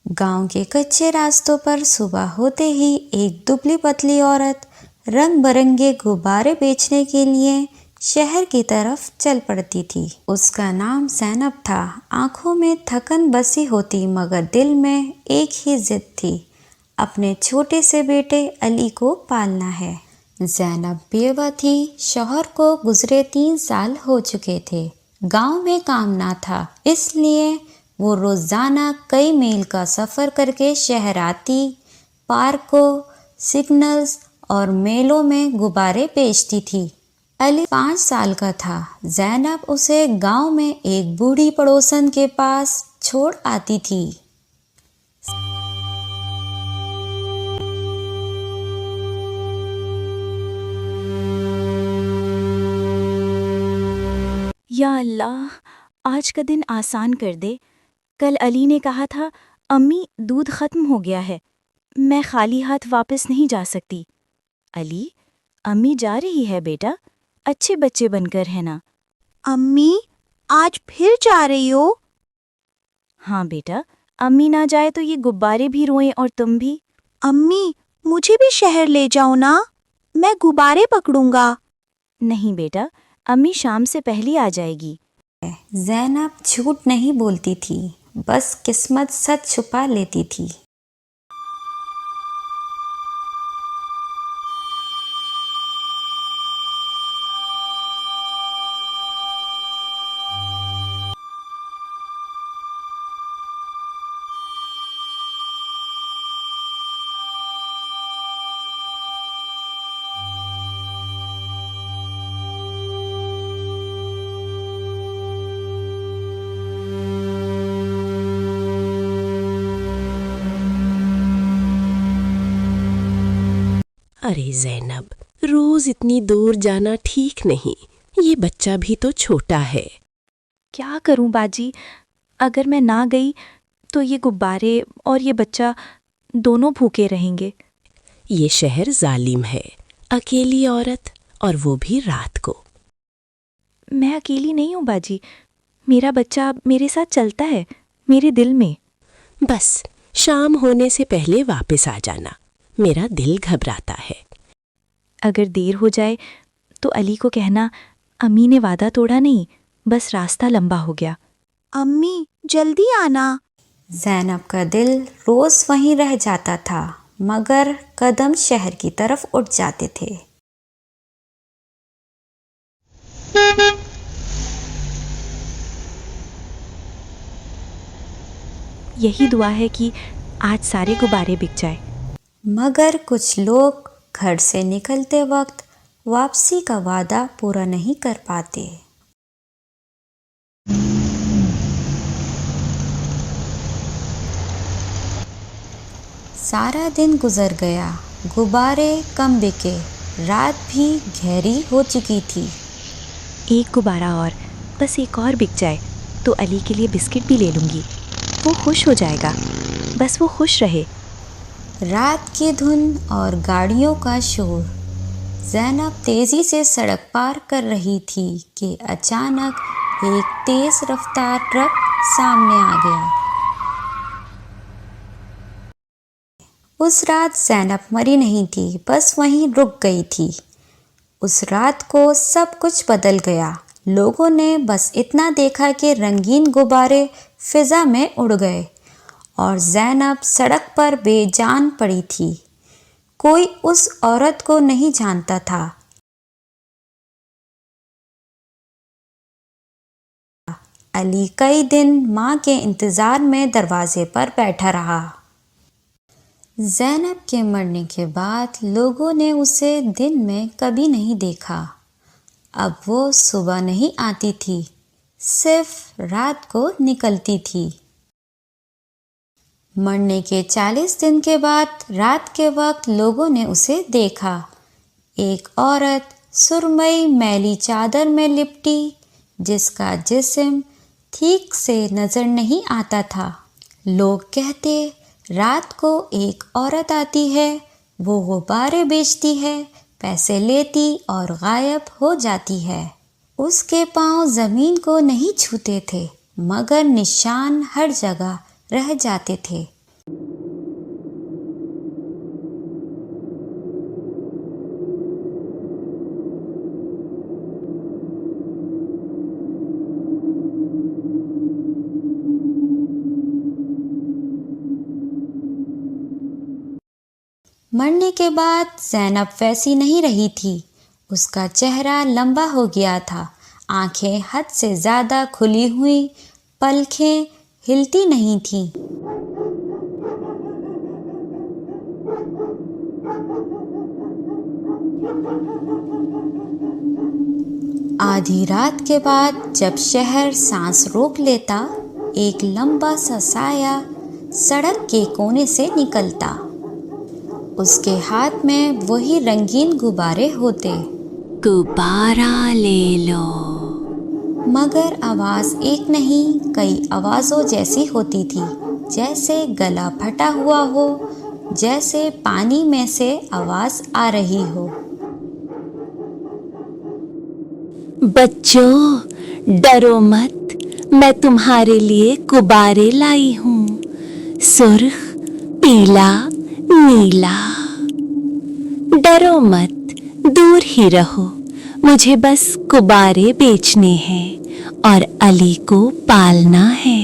गांव के कच्चे रास्तों पर सुबह होते ही एक दुबली पतली औरत रंग बिरंगे गुब्बारे बेचने के लिए शहर की तरफ चल पड़ती थी। उसका नाम ज़ैनब था। आंखों में थकन बसी होती मगर दिल में एक ही जिद थी, अपने छोटे से बेटे अली को पालना है। ज़ैनब बेवा थी। शौहर को गुजरे 3 साल हो चुके थे। गांव में काम ना था, इसलिए वो रोज़ाना कई मील का सफ़र करके शहर आती। पार्कों, सिग्नल्स और मेलों में गुब्बारे बेचती थी। अली 5 साल का था। ज़ैनब उसे गांव में एक बूढ़ी पड़ोसन के पास छोड़ आती थी। या अल्लाह, आज का दिन आसान कर दे। कल अली ने कहा था, अम्मी दूध ख़त्म हो गया है, मैं खाली हाथ वापस नहीं जा सकती। अली, अम्मी जा रही है बेटा, अच्छे बच्चे बनकर है ना। अम्मी, आज फिर जा रही हो? हाँ बेटा, अम्मी ना जाए तो ये गुब्बारे भी रोएं और तुम भी। अम्मी, मुझे भी शहर ले जाओ ना, मैं गुब्बारे पकड़ूंगा। नहीं बेटा, अम्मी शाम से पहले आ जाएगी। ज़ैनब झूठ नहीं बोलती थी, बस किस्मत सच छुपा लेती थी। अरे ज़ैनब, रोज इतनी दूर जाना ठीक नहीं। ये बच्चा भी तो छोटा है। क्या करूं बाजी, अगर मैं ना गई तो ये गुब्बारे और ये बच्चा दोनों भूखे रहेंगे। ये शहर जालिम है, अकेली औरत और वो भी रात को। मैं अकेली नहीं हूँ बाजी, मेरा बच्चा मेरे साथ चलता है, मेरे दिल में। बस शाम होने से पहले वापस आ जाना, मेरा दिल घबराता है। अगर देर हो जाए तो अली को कहना, अम्मी ने वादा तोड़ा नहीं, बस रास्ता लंबा हो गया। अम्मी, जल्दी आना। ज़ैनब का दिल रोज़ वहीं रह जाता था, मगर कदम शहर की तरफ उठ जाते थे। यही दुआ है कि आज सारे गुब्बारे बिक जाए। मगर कुछ लोग घर से निकलते वक्त वापसी का वादा पूरा नहीं कर पाते। सारा दिन गुजर गया, गुब्बारे कम बिके, रात भी गहरी हो चुकी थी। एक गुब्बारा और, बस एक और बिक जाए तो अली के लिए बिस्किट भी ले लूँगी, वो खुश हो जाएगा, बस वो खुश रहे। रात की धुन और गाड़ियों का शोर। ज़ैनब तेज़ी से सड़क पार कर रही थी कि अचानक एक तेज़ रफ्तार ट्रक सामने आ गया। उस रात ज़ैनब मरी नहीं थी, बस वहीं रुक गई थी। उस रात को सब कुछ बदल गया। लोगों ने बस इतना देखा कि रंगीन गुब्बारे फिज़ा में उड़ गए और ज़ैनब सड़क पर बेजान पड़ी थी। कोई उस औरत को नहीं जानता था। अली कई दिन माँ के इंतज़ार में दरवाजे पर बैठा रहा। ज़ैनब के मरने के बाद लोगों ने उसे दिन में कभी नहीं देखा। अब वो सुबह नहीं आती थी, सिर्फ रात को निकलती थी। मरने के 40 दिन के बाद रात के वक्त लोगों ने उसे देखा। एक औरत सुरमई मैली चादर में लिपटी, जिसका जिस्म ठीक से नजर नहीं आता था। लोग कहते, रात को एक औरत आती है, वो गुब्बारे बेचती है, पैसे लेती और गायब हो जाती है। उसके पांव जमीन को नहीं छूते थे, मगर निशान हर जगह रह जाते थे। मरने के बाद ज़ैनब वैसी नहीं रही थी। उसका चेहरा लंबा हो गया था, आंखें हद से ज़्यादा खुली हुई, पलकें हिलती नहीं थीं। आधी रात के बाद जब शहर सांस रोक लेता, एक लंबा सा साया सड़क के कोने से निकलता। उसके हाथ में वही रंगीन गुब्बारे होते। गुब्बारा ले लो। मगर आवाज़ एक नहीं, कई आवाज़ों जैसी होती थी, जैसे गला फटा हुआ हो, जैसे पानी में से आवाज़ आ रही हो। बच्चों, डरो मत, मैं तुम्हारे लिए गुब्बारे लाई हूँ। सुर्ख, पीला, नीला। डरो मत, दूर ही रहो, मुझे बस गुब्बारे बेचने हैं और अली को पालना है।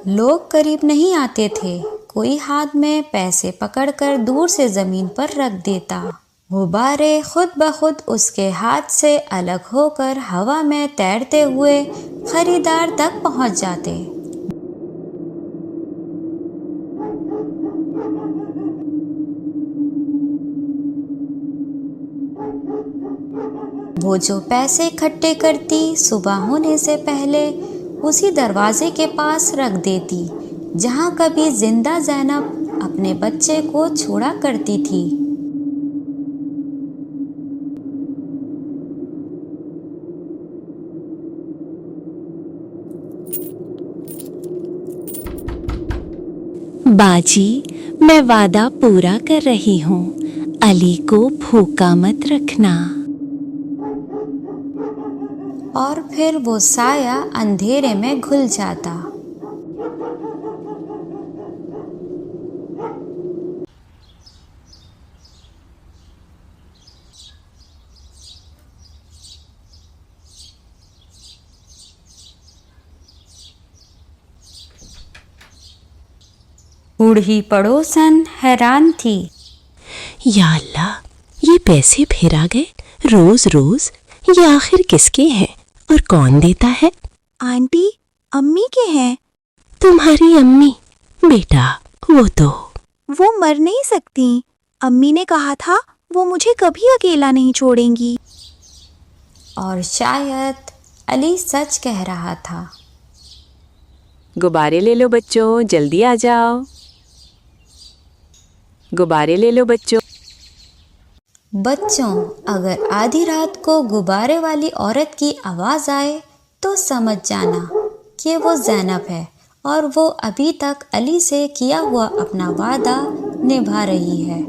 लोग करीब नहीं आते थे। कोई हाथ में पैसे पकड़कर दूर से ज़मीन पर रख देता। गुब्बारे खुद ब खुद उसके हाथ से अलग होकर हवा में तैरते हुए खरीदार तक पहुंच जाते। वो जो पैसे इकट्ठे करती, सुबह होने से पहले उसी दरवाजे के पास रख देती, जहाँ कभी जिंदा ज़ैनब अपने बच्चे को छोड़ा करती थी। बाजी, मैं वादा पूरा कर रही हूँ, अली को भूखा मत रखना। और फिर वो साया अंधेरे में घुल जाता। बूढ़ी पड़ोसन हैरान थी। या अल्लाह, ये पैसे फिर आ गए रोज रोज। ये आखिर किसके हैं और कौन देता है? आंटी, अम्मी के हैं। तुम्हारी अम्मी? बेटा, वो तो वो मर नहीं सकती। अम्मी ने कहा था वो मुझे कभी अकेला नहीं छोड़ेंगी। और शायद अली सच कह रहा था। गुब्बारे ले लो बच्चों, जल्दी आ जाओ। गुब्बारे ले लो बच्चों। बच्चों, अगर आधी रात को गुब्बारे वाली औरत की आवाज़ आए तो समझ जाना कि वो ज़ैनब है और वो अभी तक अली से किया हुआ अपना वादा निभा रही है।